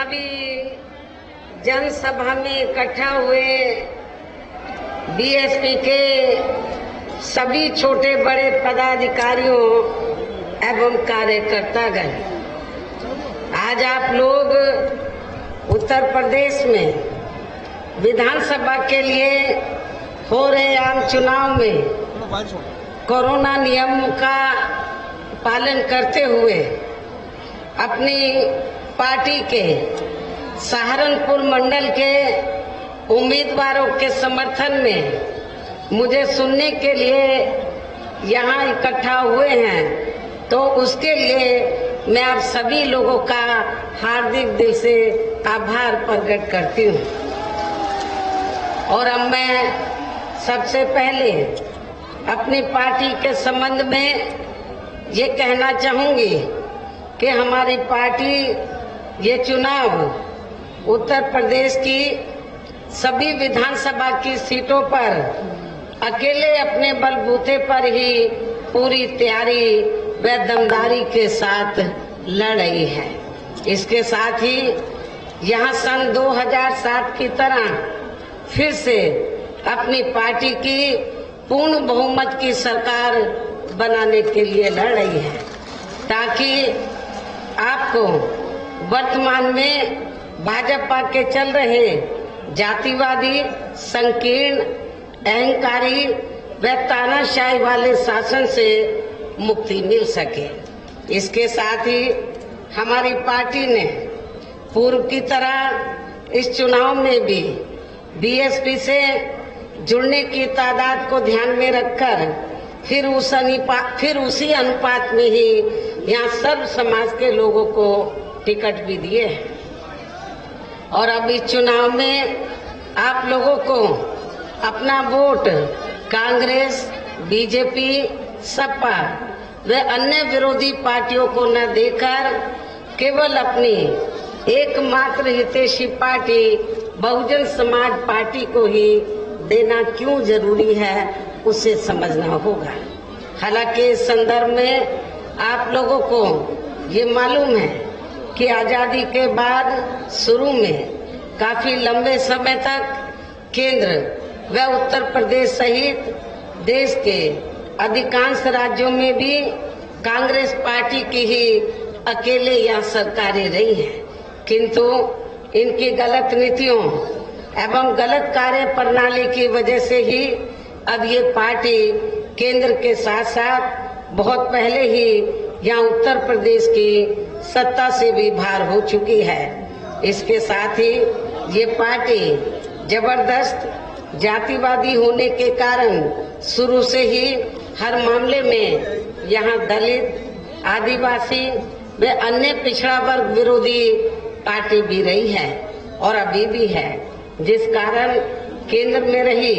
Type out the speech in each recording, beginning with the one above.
सभी जनसभा में इकट्ठा हुए बीएसपी के सभी छोटे बड़े पदाधिकारियों एवं कार्यकर्तागण, आज आप लोग उत्तर प्रदेश में विधानसभा के लिए हो रहे आम चुनाव में कोरोना नियम का पालन करते हुए अपनी पार्टी के सहारनपुर मंडल के उम्मीदवारों के समर्थन में मुझे सुनने के लिए यहाँ इकट्ठा हुए हैं, तो उसके लिए मैं आप सभी लोगों का हार्दिक दिल से आभार प्रकट करती हूँ। और अब मैं सबसे पहले अपनी पार्टी के संबंध में ये कहना चाहूंगी कि हमारी पार्टी ये चुनाव उत्तर प्रदेश की सभी विधानसभा की सीटों पर अकेले अपने बलबूते पर ही पूरी तैयारी व दमदारी के साथ लड़ रही है। इसके साथ ही यहाँ सन 2007 की तरह फिर से अपनी पार्टी की पूर्ण बहुमत की सरकार बनाने के लिए लड़ रही है, ताकि आपको वर्तमान में भाजपा के चल रहे जातिवादी, संकीर्ण, अहंकारी व तानाशाही वाले शासन से मुक्ति मिल सके। इसके साथ ही हमारी पार्टी ने पूर्व की तरह इस चुनाव में भी बीएसपी से जुड़ने की तादाद को ध्यान में रखकर फिर उसी अनुपात में ही यहाँ सब समाज के लोगों को टिकट भी दिए हैं। और अब इस चुनाव में आप लोगों को अपना वोट कांग्रेस, बीजेपी, सपा व अन्य विरोधी पार्टियों को न देकर केवल अपनी एकमात्र हितैषी पार्टी बहुजन समाज पार्टी को ही देना क्यों जरूरी है, उसे समझना होगा। हालांकि इस संदर्भ में आप लोगों को ये मालूम है कि आजादी के बाद शुरू में काफी लंबे समय तक केंद्र व उत्तर प्रदेश सहित देश के अधिकांश राज्यों में भी कांग्रेस पार्टी की ही अकेले यहाँ सरकारें रही हैं, किंतु इनकी गलत नीतियों एवं गलत कार्य प्रणाली की वजह से ही अब ये पार्टी केंद्र के साथ साथ बहुत पहले ही यहाँ उत्तर प्रदेश की सत्ता से भी बाहर हो चुकी है। इसके साथ ही ये पार्टी जबरदस्त जातिवादी होने के कारण शुरू से ही हर मामले में यहाँ दलित, आदिवासी व अन्य पिछड़ा वर्ग विरोधी पार्टी भी रही है और अभी भी है, जिस कारण केंद्र में रही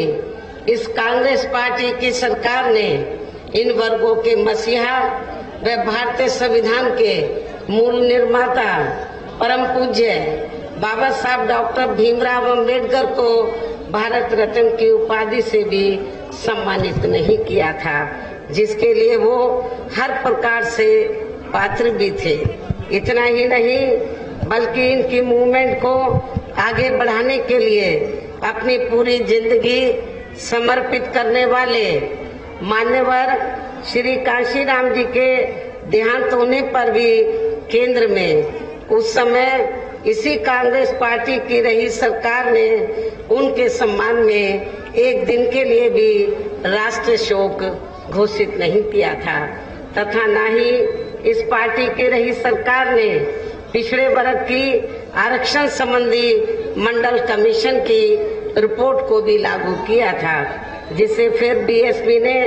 इस कांग्रेस पार्टी की सरकार ने इन वर्गों के मसीहा व भारतीय संविधान के मूल निर्माता परम पूज्य बाबा साहब डॉक्टर भीमराव अंबेडकर को भारत रत्न की उपाधि से भी सम्मानित नहीं किया था, जिसके लिए वो हर प्रकार से पात्र भी थे। इतना ही नहीं बल्कि इनकी मूवमेंट को आगे बढ़ाने के लिए अपनी पूरी जिंदगी समर्पित करने वाले मान्यवर श्री कांशीराम जी के देहांत होने पर भी केंद्र में उस समय इसी कांग्रेस पार्टी की रही सरकार ने उनके सम्मान में एक दिन के लिए भी राष्ट्रीय शोक घोषित नहीं किया था, तथा न ही इस पार्टी की रही सरकार ने पिछड़े वर्ग की आरक्षण संबंधी मंडल कमीशन की रिपोर्ट को भी लागू किया था, जिसे फिर बीएसपी ने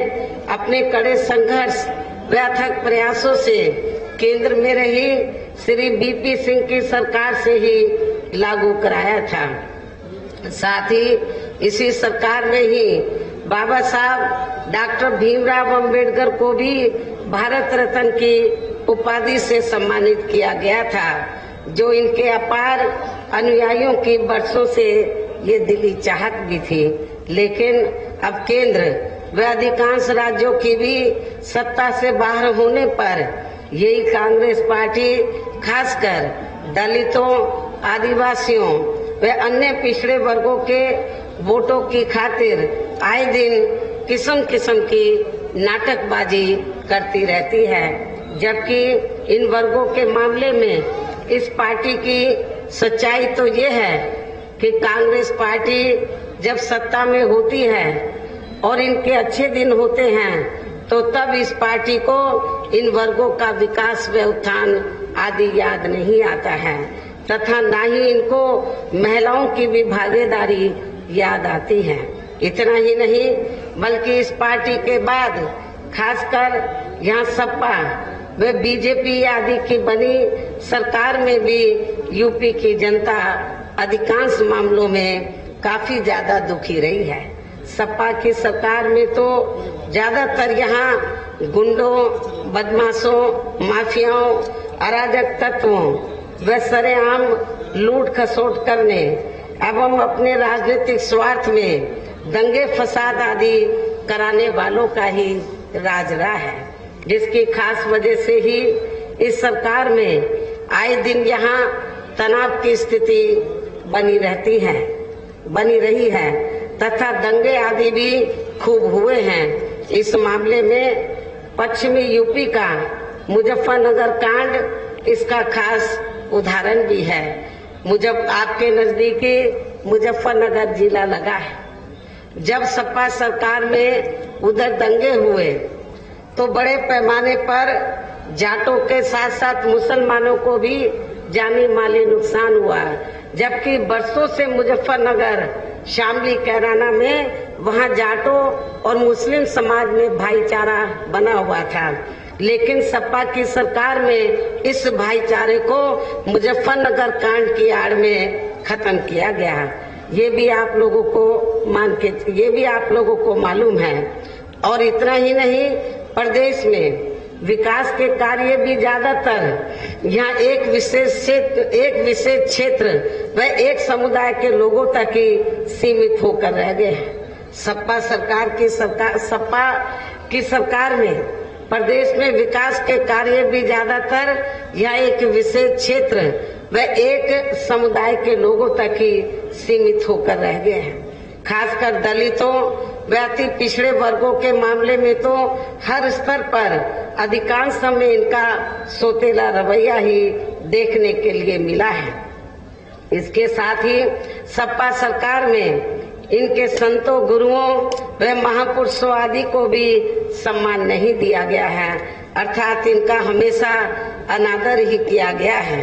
अपने कड़े संघर्ष व अथक प्रयासों से केंद्र में रही श्री बीपी सिंह की सरकार से ही लागू कराया था। साथ ही इसी सरकार में ही बाबा साहब डॉक्टर भीमराव अंबेडकर को भी भारत रत्न की उपाधि से सम्मानित किया गया था, जो इनके अपार अनुयायियों की वर्षों से ये दिली चाहत भी थी। लेकिन अब केंद्र व अधिकांश राज्यों की भी सत्ता से बाहर होने पर यही कांग्रेस पार्टी खासकर दलितों आदिवासियों व अन्य पिछड़े वर्गों के वोटों की खातिर आए दिन किस्म किस्म की नाटकबाजी करती रहती है, जबकि इन वर्गों के मामले में इस पार्टी की सच्चाई तो ये है कि कांग्रेस पार्टी जब सत्ता में होती है और इनके अच्छे दिन होते हैं तो तब इस पार्टी को इन वर्गों का विकास व उत्थान आदि याद नहीं आता है तथा न ही इनको महिलाओं की भी भागीदारी याद आती है। इतना ही नहीं बल्कि इस पार्टी के बाद खासकर यहाँ सपा व बीजेपी आदि की बनी सरकार में भी यूपी की जनता अधिकांश मामलों में काफी ज्यादा दुखी रही है। सपा की सरकार में तो ज्यादातर यहाँ गुंडों, बदमाशों, माफियाओं, अराजक तत्वों व सरेआम लूट खसोट करने एवं अपने राजनीतिक स्वार्थ में दंगे फसाद आदि कराने वालों का ही राज रहा है, जिसकी खास वजह से ही इस सरकार में आए दिन यहाँ तनाव की स्थिति बनी रही है तथा दंगे आदि भी खूब हुए हैं। इस मामले में पश्चिमी यूपी का मुजफ्फरनगर कांड इसका खास उदाहरण भी है। आपके नजदीकी मुजफ्फरनगर जिला लगा है। जब सपा सरकार में उधर दंगे हुए तो बड़े पैमाने पर जाटों के साथ साथ मुसलमानों को भी जानी माली नुकसान हुआ, जबकि बरसों से मुजफ्फरनगर, शामली, कैराना में वहां जाटों और मुस्लिम समाज में भाईचारा बना हुआ था, लेकिन सपा की सरकार में इस भाईचारे को मुजफ्फरनगर कांड की आड़ में खत्म किया गया। ये भी आप लोगों को मालूम है। और इतना ही नहीं, प्रदेश में विकास के कार्य भी ज्यादातर यहाँ एक विशेष क्षेत्र व एक समुदाय के लोगों तक ही सीमित होकर रह गए हैं। सपा की सरकार में प्रदेश में विकास के कार्य भी ज्यादातर यहाँ एक विशेष क्षेत्र व एक समुदाय के लोगों तक ही सीमित होकर रह गए हैं। खासकर दलितों व अति पिछड़े वर्गों के मामले में तो हर स्तर पर अधिकांश समय इनका सोतेला रवैया ही देखने के लिए मिला है। इसके साथ ही सपा सरकार में इनके संतों, गुरुओं व महापुरुषों आदि को भी सम्मान नहीं दिया गया है, अर्थात इनका हमेशा अनादर ही किया गया है,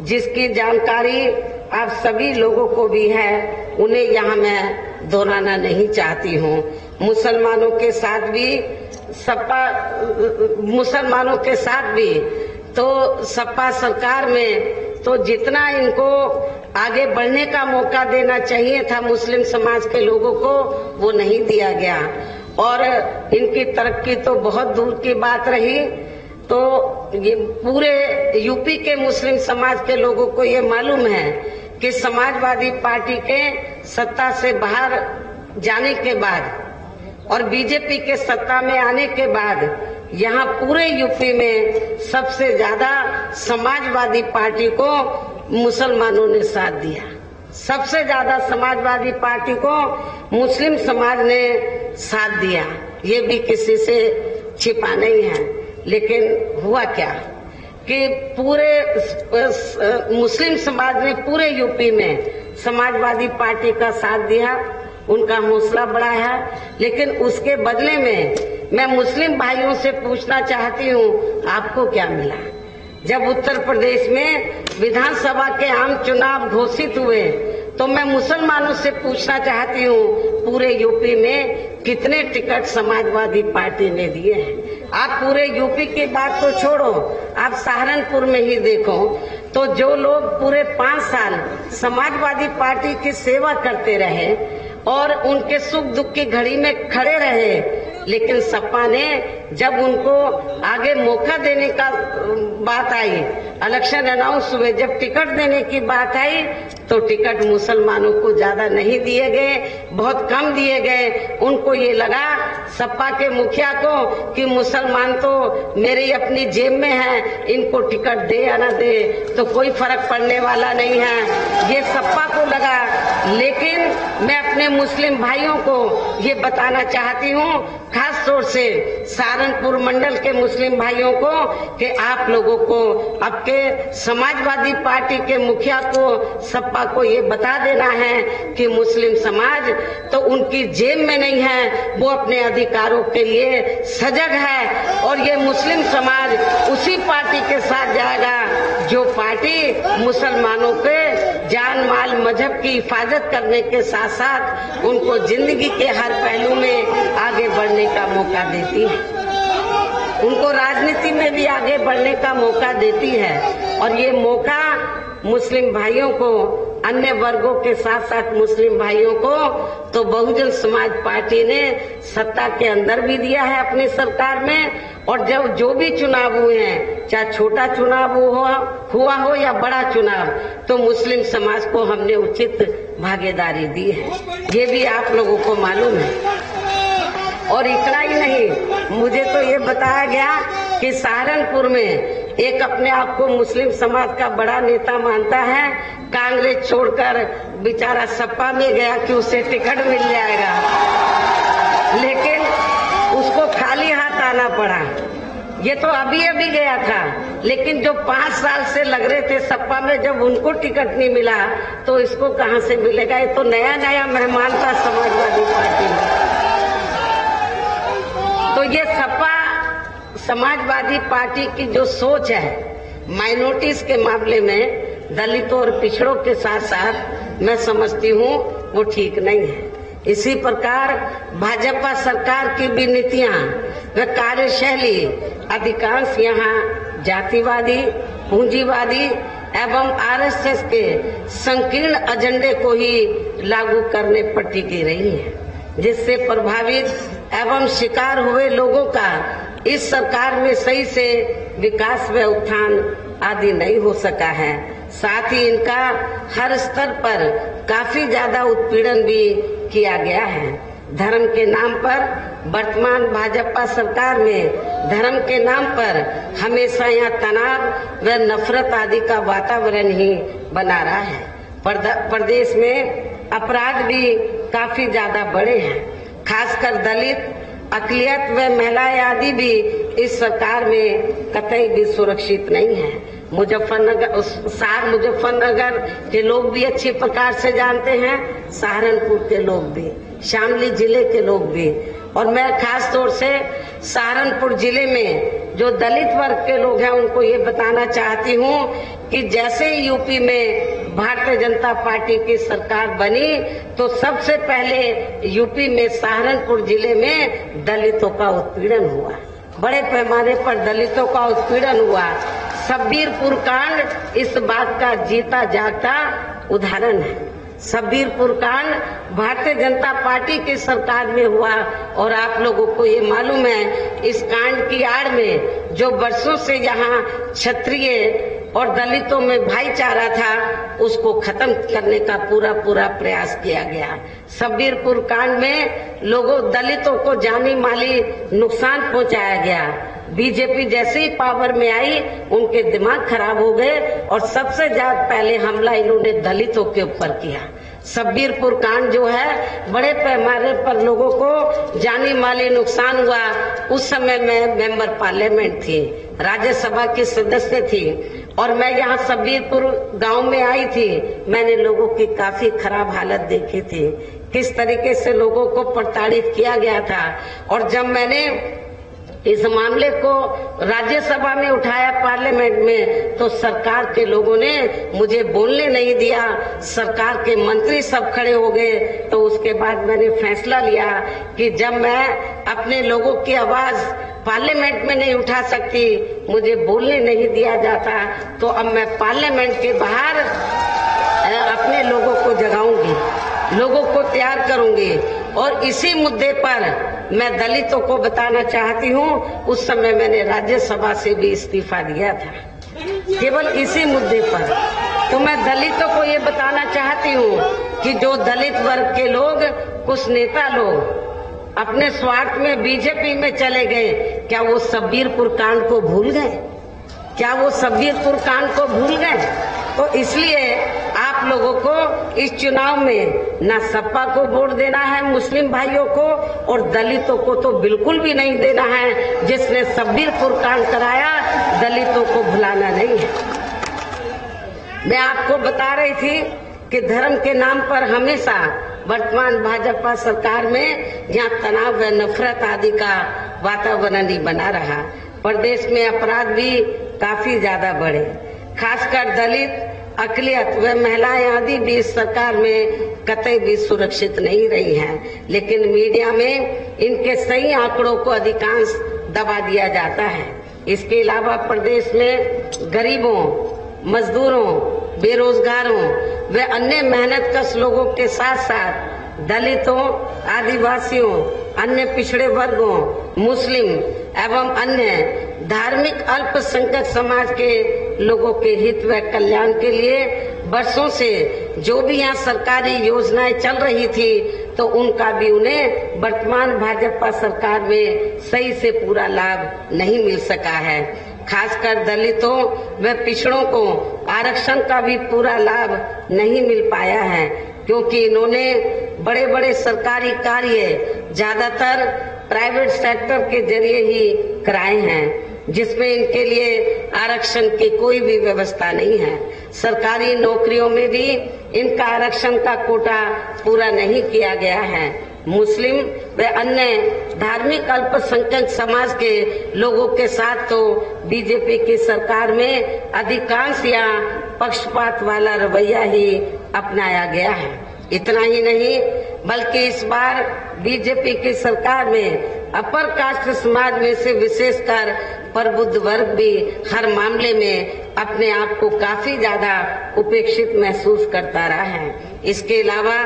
जिसकी जानकारी आप सभी लोगों को भी है। उन्हें यहाँ मैं दोहराना नहीं चाहती हूँ। मुसलमानों के साथ भी तो सपा सरकार में तो जितना इनको आगे बढ़ने का मौका देना चाहिए था मुस्लिम समाज के लोगों को, वो नहीं दिया गया और इनकी तरक्की तो बहुत दूर की बात रही। तो ये पूरे यूपी के मुस्लिम समाज के लोगों को ये मालूम है कि समाजवादी पार्टी के सत्ता से बाहर जाने के बाद और बीजेपी के सत्ता में आने के बाद यहाँ पूरे यूपी में सबसे ज्यादा समाजवादी पार्टी को मुसलमानों ने साथ दिया। सबसे ज्यादा समाजवादी पार्टी को मुस्लिम समाज ने साथ दिया, ये भी किसी से छिपा नहीं है। लेकिन हुआ क्या कि पूरे मुस्लिम समाज ने पूरे यूपी में समाजवादी पार्टी का साथ दिया, उनका हौसला बढ़ाया, लेकिन उसके बदले में मैं मुस्लिम भाइयों से पूछना चाहती हूँ, आपको क्या मिला? जब उत्तर प्रदेश में विधानसभा के आम चुनाव घोषित हुए तो मैं मुसलमानों से पूछना चाहती हूँ, पूरे यूपी में कितने टिकट समाजवादी पार्टी ने दिए हैं? आप पूरे यूपी की बात तो छोड़ो, आप सहारनपुर में ही देखो तो जो लोग पूरे 5 साल समाजवादी पार्टी की सेवा करते रहे और उनके सुख दुख की घड़ी में खड़े रहे, लेकिन सपा ने जब उनको आगे मौका देने का बात आई इलेक्शन अनाउंस हुए, जब टिकट देने की बात आई तो टिकट मुसलमानों को ज्यादा नहीं दिए गए, बहुत कम दिए गए। उनको ये लगा सपा के मुखिया को कि मुसलमान तो मेरी अपनी जेब में है, इनको टिकट दे या ना दे तो कोई फर्क पड़ने वाला नहीं है, ये सपा को लगा। लेकिन मैं अपने मुस्लिम भाइयों को ये बताना चाहती हूँ, खास तौर से सहारनपुर मंडल के मुस्लिम भाइयों को, कि आप लोगों को आपके समाजवादी पार्टी के मुखिया को, सपा को ये बता देना है कि मुस्लिम समाज तो उनकी जेब में नहीं है, वो अपने अधिकारों के लिए सजग है और ये मुस्लिम समाज उसी पार्टी के साथ जाएगा जो पार्टी मुसलमानों के जान माल मजहब की हिफाजत करने के साथ साथ उनको जिंदगी के हर पहलू में आगे बढ़ने का मौका देती है, उनको राजनीति में भी आगे बढ़ने का मौका देती है। और ये मौका मुस्लिम भाइयों को, अन्य वर्गों के साथ साथ मुस्लिम भाइयों को तो बहुजन समाज पार्टी ने सत्ता के अंदर भी दिया है अपनी सरकार में। और जब जो भी चुनाव हुए हैं, चाहे छोटा चुनाव हुआ हो या बड़ा चुनाव, तो मुस्लिम समाज को हमने उचित भागीदारी दी है, ये भी आप लोगों को मालूम है। और इतना ही नहीं, मुझे तो ये बताया गया कि सहारनपुर में एक अपने आप को मुस्लिम समाज का बड़ा नेता मानता है, कांग्रेस छोड़कर बेचारा सपा में गया कि उसे टिकट मिल जाएगा, लेकिन उसको खाली हाथ आना पड़ा। ये तो अभी अभी गया था, लेकिन जो 5 साल से लग रहे थे सपा में, जब उनको टिकट नहीं मिला तो इसको कहां से मिलेगा? ये तो नया नया मेहमान था समाजवादी पार्टी में। तो ये सपा समाजवादी पार्टी की जो सोच है माइनॉरिटीज के मामले में, दलितों और पिछड़ों के साथ साथ, मैं समझती हूँ वो ठीक नहीं है। इसी प्रकार भाजपा सरकार की भी नीतियां व कार्यशैली अधिकांश यहाँ जातिवादी, पूंजीवादी एवं आरएसएस के संकीर्ण एजेंडे को ही लागू करने पर टिकी रही है, जिससे प्रभावित एवं शिकार हुए लोगों का इस सरकार में सही से विकास व उत्थान आदि नहीं हो सका है। साथ ही इनका हर स्तर पर काफी ज्यादा उत्पीड़न भी किया गया है। धर्म के नाम पर वर्तमान भाजपा सरकार में धर्म के नाम पर हमेशा यहाँ तनाव व नफरत आदि का वातावरण ही बना रहा है। प्रदेश में अपराध भी काफी ज्यादा बढ़े हैं, खासकर दलित, अकलियत व महिलाएं आदि भी इस सरकार में कतई भी सुरक्षित नहीं है। मुजफ्फरनगर के लोग भी अच्छी प्रकार से जानते हैं, सहारनपुर के लोग भी, शामली जिले के लोग भी। और मैं खास तौर से सहारनपुर जिले में जो दलित वर्ग के लोग हैं उनको ये बताना चाहती हूँ कि जैसे ही यूपी में भारतीय जनता पार्टी की सरकार बनी तो सबसे पहले यूपी में सहारनपुर जिले में दलितों का उत्पीड़न हुआ, बड़े पैमाने पर दलितों का उत्पीड़न हुआ। शब्बीरपुर कांड इस बात का जीता जागता उदाहरण है। शब्बीरपुर कांड भारतीय जनता पार्टी की सरकार में हुआ और आप लोगों को ये मालूम है, इस कांड की आड़ में जो वर्षों से यहाँ क्षत्रिय और दलितों में भाईचारा था उसको खत्म करने का पूरा प्रयास किया गया। शब्बीरपुर कांड में लोगों दलितों को जानी माली नुकसान पहुंचाया गया। बीजेपी जैसे ही पावर में आई उनके दिमाग खराब हो गए और सबसे ज्यादा पहले हमला इन्होंने दलितों के ऊपर किया। शब्बीरपुर कांड जो है बड़े पैमाने पर लोगों को जानी माली नुकसान हुआ। उस समय मैं मेंबर पार्लियामेंट थी, राज्यसभा की सदस्य थी और मैं यहाँ शब्बीरपुर गांव में आई थी। मैंने लोगों की काफी खराब हालत देखी थी, किस तरीके से लोगों को प्रताड़ित किया गया था। और जब मैंने इस मामले को राज्यसभा में उठाया पार्लियामेंट में तो सरकार के लोगों ने मुझे बोलने नहीं दिया, सरकार के मंत्री सब खड़े हो गए। तो उसके बाद मैंने फैसला लिया कि जब मैं अपने लोगों की आवाज पार्लियामेंट में नहीं उठा सकती, मुझे बोलने नहीं दिया जाता, तो अब मैं पार्लियामेंट के बाहर अपने लोगों को जगाऊंगी, लोगों को तैयार करूंगी। और इसी मुद्दे पर मैं दलितों को बताना चाहती हूँ, उस समय मैंने राज्यसभा से भी इस्तीफा दिया था। केवल इसी मुद्दे पर। तो मैं दलितों को ये बताना चाहती हूँ कि जो दलित वर्ग के लोग, कुछ नेता लोग अपने स्वार्थ में बीजेपी में चले गए, क्या वो सब्बीरपुर कांड को भूल गए? क्या वो सब्बीरपुर कांड को भूल गए? तो इसलिए आप लोगों को इस चुनाव में ना सपा को वोट देना है मुस्लिम भाइयों को, और दलितों को तो बिल्कुल भी नहीं देना है। जिसने सब्बीरपुर कांड कराया, दलितों को भुलाना नहीं है। मैं आपको बता रही थी कि धर्म के नाम पर हमेशा वर्तमान भाजपा सरकार में यहाँ तनाव व नफरत आदि का वातावरण ही बना रहा। प्रदेश में अपराध भी काफी ज्यादा बढ़े, खासकर दलित, अकलियत व महिलाएं आदि भी इस सरकार में कतई भी सुरक्षित नहीं रही हैं। लेकिन मीडिया में इनके सही आंकड़ों को अधिकांश दबा दिया जाता है। इसके अलावा प्रदेश में गरीबों, मजदूरों, बेरोजगारों व अन्य मेहनतकश लोगों के साथ साथ दलितों, आदिवासियों, अन्य पिछड़े वर्गों, मुस्लिम एवं अन्य धार्मिक अल्पसंख्यक समाज के लोगों के हित व कल्याण के लिए वर्षों से जो भी यहाँ सरकारी योजनाएं चल रही थी, तो उनका भी उन्हें वर्तमान भाजपा सरकार में सही से पूरा लाभ नहीं मिल सका है। खासकर दलितों व पिछड़ों को आरक्षण का भी पूरा लाभ नहीं मिल पाया है, क्योंकि इन्होंने बड़े बड़े सरकारी कार्य ज्यादातर प्राइवेट सेक्टर के जरिए ही कराए हैं, जिसमें इनके लिए आरक्षण की कोई भी व्यवस्था नहीं है। सरकारी नौकरियों में भी इनका आरक्षण का कोटा पूरा नहीं किया गया है। मुस्लिम व अन्य धार्मिक अल्पसंख्यक समाज के लोगों के साथ तो बीजेपी की सरकार में अधिकांश या पक्षपात वाला रवैया ही अपनाया गया है। इतना ही नहीं, बल्कि इस बार बीजेपी की सरकार में अपर कास्ट समाज में से विशेषकर प्रबुद्ध वर्ग भी हर मामले में अपने आप को काफी ज्यादा उपेक्षित महसूस करता रहा है। इसके अलावा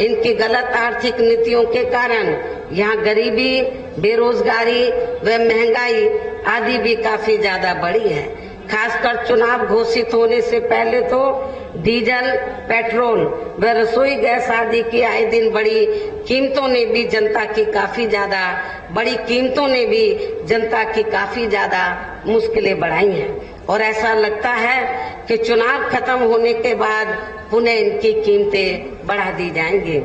इनकी गलत आर्थिक नीतियों के कारण यहाँ गरीबी, बेरोजगारी व महंगाई आदि भी काफी ज्यादा बढ़ी है। खासकर चुनाव घोषित होने से पहले तो डीजल, पेट्रोल व रसोई गैस आदि की आए दिन बड़ी कीमतों ने भी जनता की काफी ज्यादा मुश्किलें बढ़ाई हैं। और ऐसा लगता है कि चुनाव खत्म होने के बाद पुनः इनकी कीमतें बढ़ा दी जाएंगी।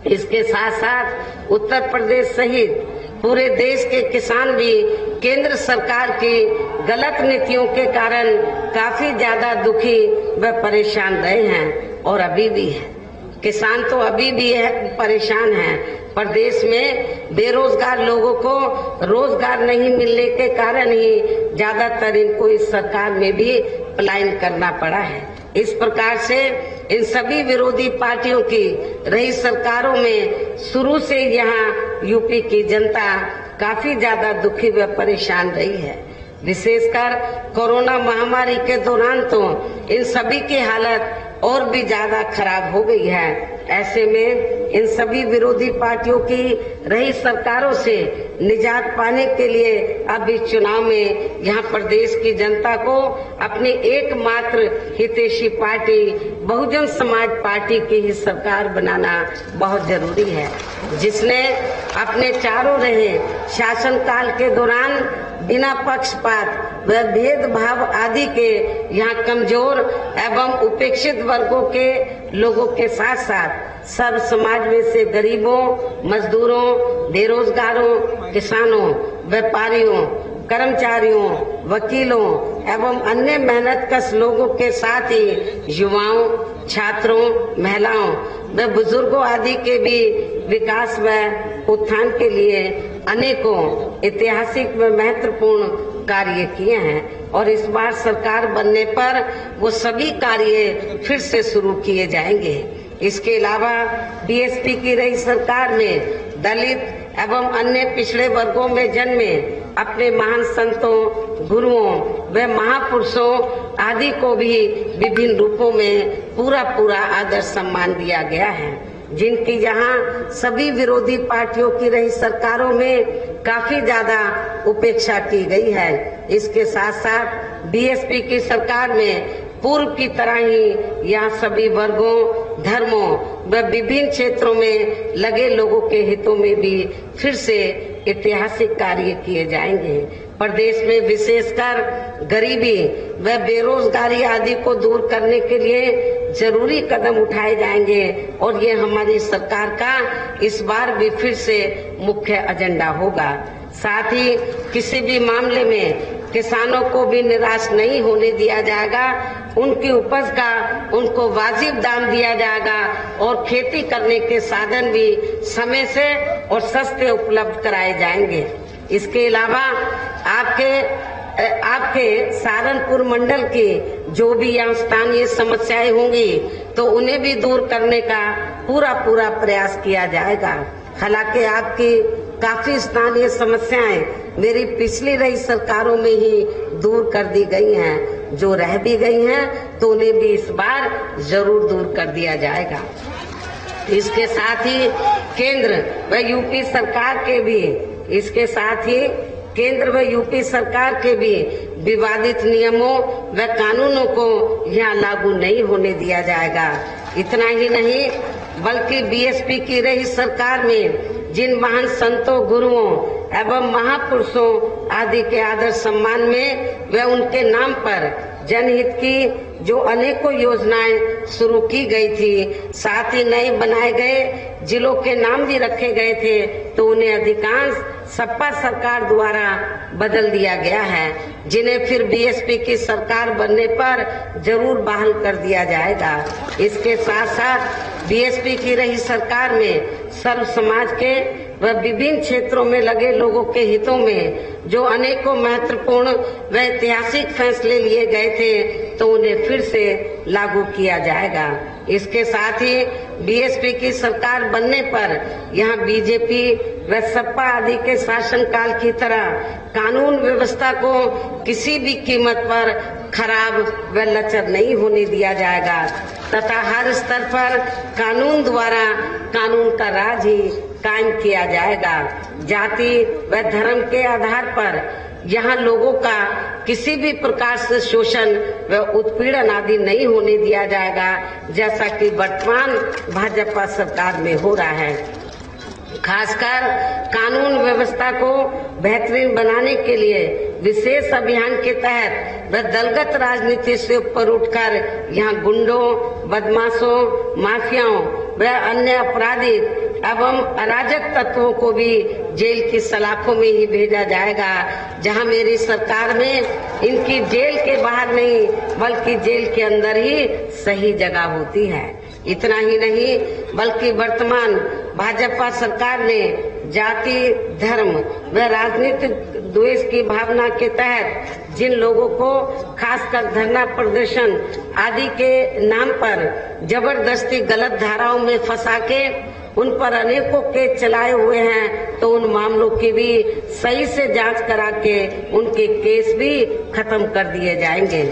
इसके साथ साथ उत्तर प्रदेश सहित पूरे देश के किसान भी केंद्र सरकार की गलत नीतियों के कारण काफी ज्यादा दुखी व परेशान रहे हैं और अभी भी है। किसान तो अभी भी परेशान हैं। प्रदेश में बेरोजगार लोगों को रोजगार नहीं मिलने के कारण ही ज्यादातर इनको इस सरकार में भी पलायन करना पड़ा है। इस प्रकार से इन सभी विरोधी पार्टियों की रही सरकारों में शुरू से यहाँ यूपी की जनता काफी ज्यादा दुखी व परेशान रही है। विशेषकर कोरोना महामारी के दौरान तो इन सभी की हालत और भी ज्यादा खराब हो गई है। ऐसे में इन सभी विरोधी पार्टियों की रही सरकारों से निजात पाने के लिए अब इस चुनाव में यहाँ प्रदेश की जनता को अपनी एकमात्र हितैषी पार्टी बहुजन समाज पार्टी की ही सरकार बनाना बहुत जरूरी है, जिसने अपने चारों रहे शासनकाल के दौरान बिना पक्षपात व भेदभाव आदि के यहाँ कमजोर एवं उपेक्षित वर्गों के लोगों के साथ साथ सब समाज में से गरीबों, मजदूरों, बेरोजगारों, किसानों, व्यापारियों, कर्मचारियों, वकीलों एवं अन्य मेहनतकश लोगों के साथ ही युवाओं, छात्रों, महिलाओं व बुजुर्गों आदि के भी विकास व उत्थान के लिए अनेकों ऐतिहासिक व महत्वपूर्ण कार्य किए हैं और इस बार सरकार बनने पर वो सभी कार्य फिर से शुरू किए जाएंगे। इसके अलावा बीएसपी की रही सरकार में दलित एवं अन्य पिछड़े वर्गों में जन्मे अपने महान संतों, गुरुओं व महापुरुषों आदि को भी विभिन्न रूपों में पूरा आदर सम्मान दिया गया है, जिनकी यहाँ सभी विरोधी पार्टियों की रही सरकारों में काफी ज्यादा उपेक्षा की गई है। इसके साथ साथ बीएसपी की सरकार में पूर्व की तरह ही यहाँ सभी वर्गों, धर्मों व विभिन्न क्षेत्रों में लगे लोगों के हितों में भी फिर से ऐतिहासिक कार्य किए जाएंगे। प्रदेश में विशेषकर गरीबी व बेरोजगारी आदि को दूर करने के लिए जरूरी कदम उठाए जाएंगे और ये हमारी सरकार का इस बार भी फिर से मुख्य एजेंडा होगा। साथ ही किसी भी मामले में किसानों को भी निराश नहीं होने दिया जाएगा। उनकी उपज का उनको वाजिब दाम दिया जाएगा और खेती करने के साधन भी समय से और सस्ते उपलब्ध कराए जाएंगे। इसके अलावा आपके सहारनपुर मंडल की जो भी यहाँ स्थानीय समस्याएं होंगी तो उन्हें भी दूर करने का पूरा प्रयास किया जाएगा। हालांकि आपकी काफी स्थानीय समस्याएं मेरी पिछली रही सरकारों में ही दूर कर दी गई हैं। जो रह भी गई हैं तो उन्हें भी इस बार जरूर दूर कर दिया जाएगा। इसके साथ ही केंद्र व यूपी सरकार के भी विवादित नियमों व कानूनों को यहाँ लागू नहीं होने दिया जाएगा। इतना ही नहीं बल्कि बीएसपी की रही सरकार में जिन महान संतों, गुरुओं एवं महापुरुषों आदि के आदर सम्मान में व उनके नाम पर जनहित की जो अनेकों योजनाएं शुरू की गई थी, साथ ही नए बनाए गए जिलों के नाम भी रखे गए थे, तो उन्हें अधिकांश सपा सरकार द्वारा बदल दिया गया है, जिन्हें फिर बीएसपी की सरकार बनने पर जरूर बहाल कर दिया जाएगा। इसके साथ साथ बीएसपी की रही सरकार में सर्व समाज के व विभिन्न क्षेत्रों में लगे लोगों के हितों में जो अनेकों महत्वपूर्ण व ऐतिहासिक फैसले लिए गए थे, तो उन्हें फिर से लागू किया जाएगा। इसके साथ ही बीएसपी की सरकार बनने पर यहाँ बीजेपी व सपा आदि के शासनकाल की तरह कानून व्यवस्था को किसी भी कीमत पर खराब व लचर नहीं होने दिया जाएगा तथा हर स्तर पर कानून द्वारा कानून का राज ही कायम किया जाएगा। जाति व धर्म के आधार पर यहाँ लोगों का किसी भी प्रकार से शोषण व उत्पीड़न आदि नहीं होने दिया जाएगा, जैसा कि वर्तमान भाजपा सरकार में हो रहा है। खासकर कानून व्यवस्था को बेहतरीन बनाने के लिए विशेष अभियान के तहत व दलगत राजनीति से ऊपर उठकर यहाँ गुंडों, बदमाशों, माफियाओं व अन्य आपराधिक एवं अराजक तत्वों को भी जेल की सलाखों में ही भेजा जाएगा, जहां मेरी सरकार में इनकी जेल के बाहर नहीं बल्कि जेल के अंदर ही सही जगह होती है। इतना ही नहीं बल्कि वर्तमान भाजपा सरकार ने जाति, धर्म व राजनीतिक द्वेष की भावना के तहत जिन लोगों को खासकर धरना प्रदर्शन आदि के नाम पर जबरदस्ती गलत धाराओं में फंसा के उन पर अनेकों केस चलाए हुए हैं, तो उन मामलों की भी सही से जांच करा के उनके केस भी खत्म कर दिए जाएंगे।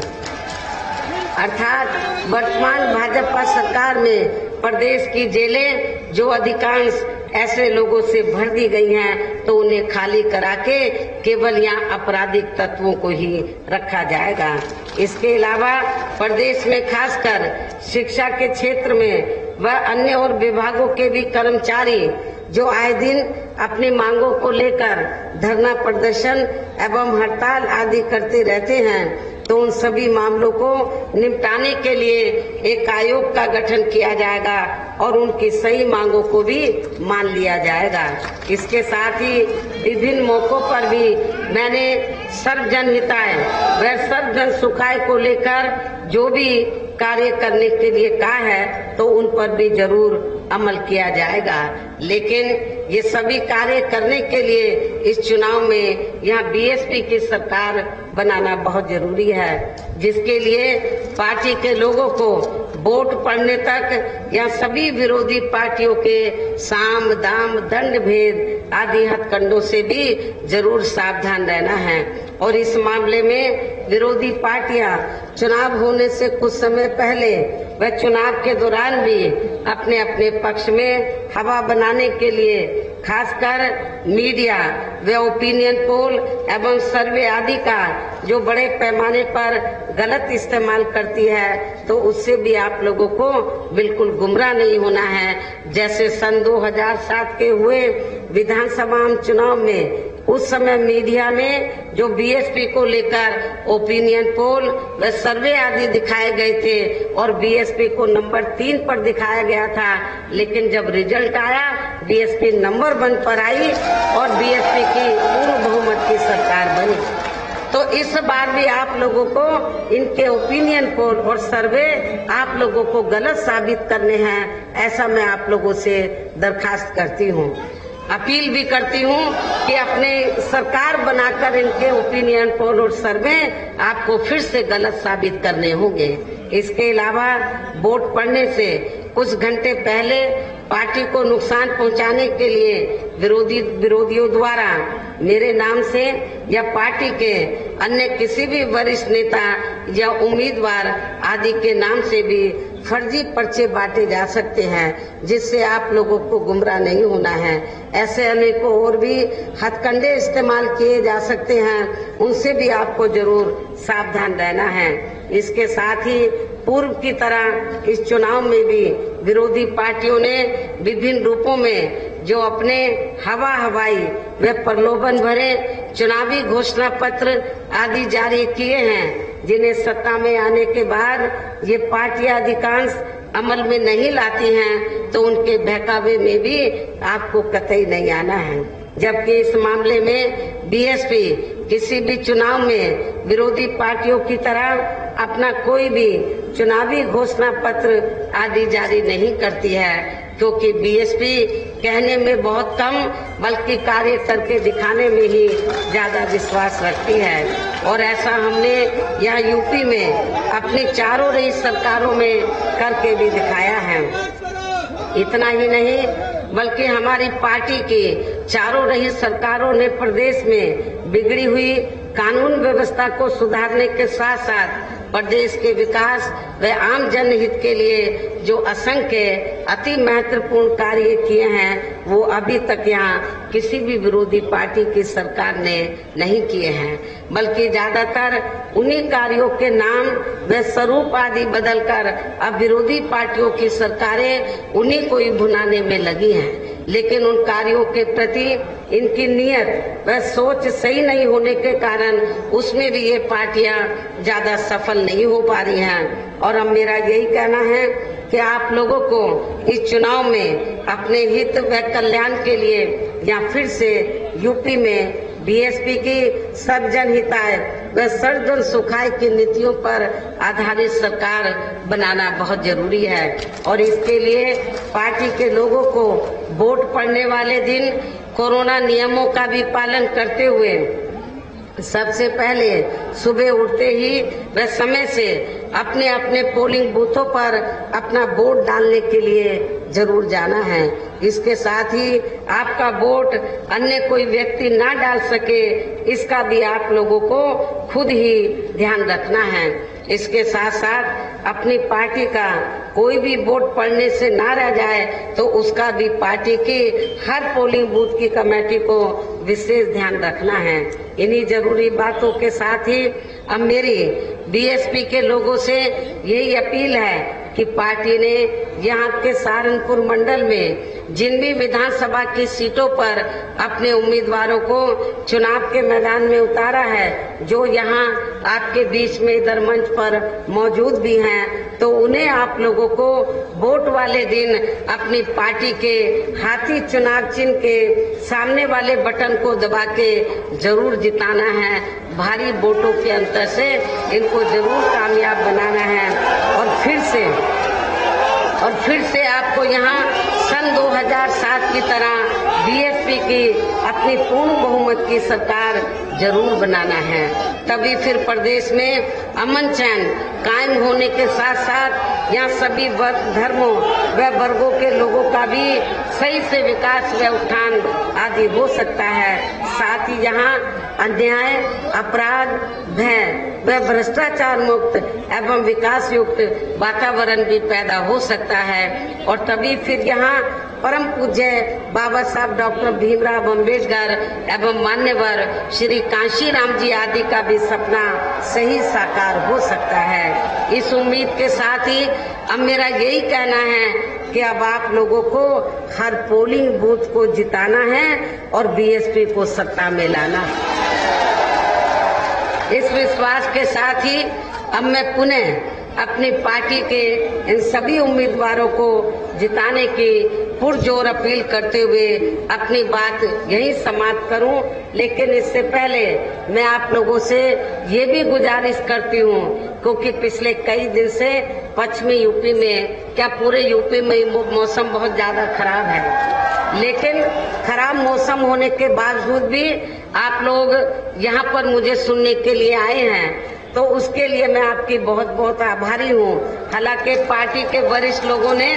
अर्थात वर्तमान भाजपा सरकार में प्रदेश की जेलें जो अधिकांश ऐसे लोगों से भर दी गई हैं, तो उन्हें खाली करा के केवल यहाँ आपराधिक तत्वों को ही रखा जाएगा। इसके अलावा प्रदेश में खासकर शिक्षा के क्षेत्र में व अन्य और विभागों के भी कर्मचारी जो आए दिन अपनी मांगों को लेकर धरना प्रदर्शन एवं हड़ताल आदि करते रहते हैं, तो उन सभी मामलों को निपटाने के लिए एक आयोग का गठन किया जाएगा और उनकी सही मांगों को भी मान लिया जाएगा। इसके साथ ही विभिन्न मौकों पर भी मैंने सर्वजन हिताय व सर्वजन सुखाय को लेकर जो भी कार्य करने के लिए कहा है, तो उन पर भी जरूर अमल किया जाएगा। लेकिन ये सभी कार्य करने के लिए इस चुनाव में यहाँ बीएसपी की सरकार बनाना बहुत जरूरी है, जिसके लिए पार्टी के लोगों को वोट पड़ने तक या सभी विरोधी पार्टियों के साम, दाम, दंड भेद आदि हथकंडों से भी जरूर सावधान रहना है। और इस मामले में विरोधी पार्टियां चुनाव होने से कुछ समय पहले व चुनाव के दौरान भी अपने अपने पक्ष में हवा बनाने के लिए खासकर मीडिया व ओपिनियन पोल एवं सर्वे आदि का जो बड़े पैमाने पर गलत इस्तेमाल करती है, तो उससे भी आप लोगों को बिल्कुल गुमराह नहीं होना है। जैसे सन 2007 के हुए विधानसभा चुनाव में उस समय मीडिया में जो बीएसपी को लेकर ओपिनियन पोल व सर्वे आदि दिखाए गए थे और बीएसपी को नंबर 3 पर दिखाया गया था, लेकिन जब रिजल्ट आया बीएसपी नंबर 1 पर आई और बीएसपी की पूर्ण बहुमत की सरकार बनी। तो इस बार भी आप लोगों को इनके ओपिनियन पोल और सर्वे आप लोगों को गलत साबित करने हैं, ऐसा मैं आप लोगों से दरखास्त करती हूँ। अपील भी करती हूँ कि अपने सरकार बनाकर इनके ओपिनियन पोल और सर्वे आपको फिर से गलत साबित करने होंगे। इसके अलावा वोट पड़ने से कुछ घंटे पहले पार्टी को नुकसान पहुंचाने के लिए विरोधियों द्वारा मेरे नाम से या पार्टी के अन्य किसी भी वरिष्ठ नेता या उम्मीदवार आदि के नाम से भी फर्जी पर्चे बांटे जा सकते हैं, जिससे आप लोगों को गुमराह नहीं होना है। ऐसे अनेकों और भी हथकंडे इस्तेमाल किए जा सकते हैं, उनसे भी आपको जरूर सावधान रहना है। इसके साथ ही पूर्व की तरह इस चुनाव में भी विरोधी पार्टियों ने विभिन्न रूपों में जो अपने हवाई व प्रलोभन भरे चुनावी घोषणा पत्र आदि जारी किए हैं, जिन्हें सत्ता में आने के बाद ये पार्टियां अधिकांश अमल में नहीं लाती हैं, तो उनके बहकावे में भी आपको कतई नहीं आना है। जबकि इस मामले में बीएसपी किसी भी चुनाव में विरोधी पार्टियों की तरह अपना कोई भी चुनावी घोषणा पत्र आदि जारी नहीं करती है, क्योंकि बीएसपी कहने में बहुत कम बल्कि कार्य करके दिखाने में ही ज्यादा विश्वास रखती है। और ऐसा हमने यहाँ यूपी में अपनी चारों रही सरकारों में करके भी दिखाया है। इतना ही नहीं बल्कि हमारी पार्टी की चारों रही सरकारों ने प्रदेश में बिगड़ी हुई कानून व्यवस्था को सुधारने के साथ साथ प्रदेश के विकास व आम जनहित के लिए जो असंख्य अति महत्वपूर्ण कार्य किए हैं, वो अभी तक यहाँ किसी भी विरोधी पार्टी की सरकार ने नहीं किए हैं, बल्कि ज्यादातर उन्हीं कार्यों के नाम व स्वरूप आदि बदलकर अब विरोधी पार्टियों की सरकारें उन्हीं को ही भुनाने में लगी हैं। लेकिन उन कार्यों के प्रति इनकी नीयत व सोच सही नहीं होने के कारण उसमें भी ये पार्टियां ज्यादा सफल नहीं हो पा रही हैं। और अब मेरा यही कहना है कि आप लोगों को इस चुनाव में अपने हित व कल्याण के लिए या फिर से यूपी में बीएसपी की सब जनहिताय व सर्वजन सुखाय की नीतियों पर आधारित सरकार बनाना बहुत जरूरी है। और इसके लिए पार्टी के लोगों को वोट पड़ने वाले दिन कोरोना नियमों का भी पालन करते हुए सबसे पहले सुबह उठते ही व समय से अपने अपने पोलिंग बूथों पर अपना वोट डालने के लिए जरूर जाना है। इसके साथ ही आपका वोट अन्य कोई व्यक्ति ना डाल सके, इसका भी आप लोगों को खुद ही ध्यान रखना है। इसके साथ साथ अपनी पार्टी का कोई भी वोट पड़ने से ना रह जाए, तो उसका भी पार्टी की हर पोलिंग बूथ की कमेटी को विशेष ध्यान रखना है। इन्हीं जरूरी बातों के साथ ही अब मेरी बीएसपी के लोगों से यही अपील है कि पार्टी ने यहाँ के सहारनपुर मंडल में जिन भी विधानसभा की सीटों पर अपने उम्मीदवारों को चुनाव के मैदान में उतारा है, जो यहाँ आपके बीच में इधर मंच पर मौजूद भी हैं, तो उन्हें आप लोगों को वोट वाले दिन अपनी पार्टी के हाथी चुनाव चिन्ह के सामने वाले बटन को दबा के जरूर जिताना है। भारी वोटों के अंतर से इनको जरूर कामयाब बनाना है। और फिर से आपको यहाँ सन 2007 की तरह बीएसपी की अपनी पूर्ण बहुमत की सरकार जरूर बनाना है। तभी फिर प्रदेश में अमन चैन कायम होने के साथ साथ यहाँ सभी धर्मों व वर्गों के लोगों का भी सही से विकास व उत्थान आदि हो सकता है। साथ ही यहाँ अन्याय, अपराध, भय व भ्रष्टाचार मुक्त एवं विकास युक्त वातावरण भी पैदा हो सकता है। और तभी फिर यहाँ परम पूज्य बाबा साहब डॉक्टर भीमराव अम्बेडकर एवं मान्यवर श्री कांशीराम जी आदि का भी सपना सही साकार हो सकता है। इस उम्मीद के साथ ही अब मेरा यही कहना है कि अब आप लोगों को हर पोलिंग बूथ को जिताना है और बीएसपी को सत्ता में लाना है। इस विश्वास के साथ ही अब मैं पुनः अपनी पार्टी के इन सभी उम्मीदवारों को जिताने की पुरजोर अपील करते हुए अपनी बात यही समाप्त करूं। लेकिन इससे पहले मैं आप लोगों से ये भी गुजारिश करती हूं, क्योंकि पिछले कई दिन से पश्चिमी यूपी में, क्या पूरे यूपी में मौसम बहुत ज्यादा खराब है, लेकिन खराब मौसम होने के बावजूद भी आप लोग यहाँ पर मुझे सुनने के लिए आए हैं, तो उसके लिए मैं आपकी बहुत बहुत आभारी हूँ। हालांकि पार्टी के वरिष्ठ लोगों ने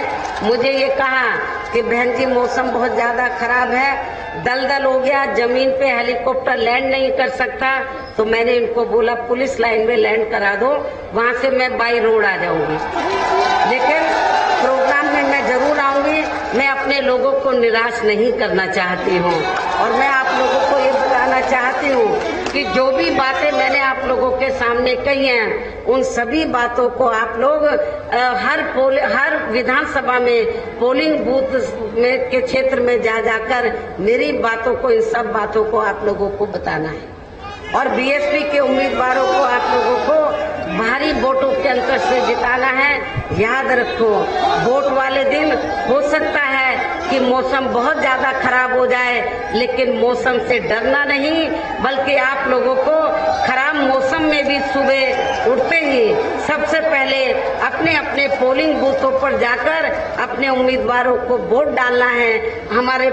मुझे ये कहा कि बहन जी मौसम बहुत ज्यादा खराब है, दलदल हो गया, जमीन पे हेलीकॉप्टर लैंड नहीं कर सकता, तो मैंने इनको बोला पुलिस लाइन में लैंड करा दो, वहां से मैं बाई रोड आ जाऊंगी। लेकिन प्रोग्राम में मैं जरूर आऊंगी। मैं अपने लोगों को निराश नहीं करना चाहती हूँ और मैं आप लोगों को ये बताना चाहती हूँ कि जो भी बातें मैंने आप लोगों के सामने कही हैं, उन सभी बातों को आप लोग हर विधानसभा में पोलिंग बूथ में के क्षेत्र में जा जाकर मेरी बातों को, इन सब बातों को आप लोगों को बताना है। और बीएसपी के उम्मीदवारों को आप लोगों को भारी वोटों के अंतर से जिताना है। याद रखो, वोट वाले दिन हो सकता है कि मौसम बहुत ज्यादा खराब हो जाए, लेकिन मौसम से डरना नहीं, बल्कि आप लोगों को खराब मौसम में भी सुबह उठते ही सबसे पहले अपने अपने पोलिंग बूथों पर जाकर अपने उम्मीदवारों को वोट डालना है। हमारे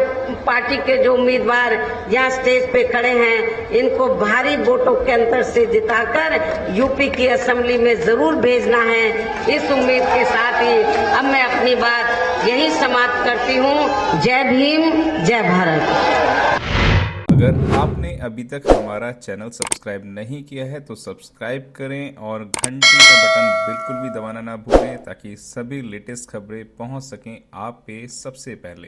पार्टी के जो उम्मीदवार यहाँ स्टेज पे खड़े हैं, इनको भारी वोटों के अंतर से जिताकर यूपी की असेंबली में जरूर भेजना है। इस उम्मीद के साथ ही अब मैं अपनी बात यही समाप्त करती हूँ। जय भीम, जय भारत। अगर आपने अभी तक हमारा चैनल सब्सक्राइब नहीं किया है तो सब्सक्राइब करें और घंटी का बटन बिल्कुल भी दबाना ना भूलें, ताकि सभी लेटेस्ट खबरें पहुंच सकें आप पे सबसे पहले।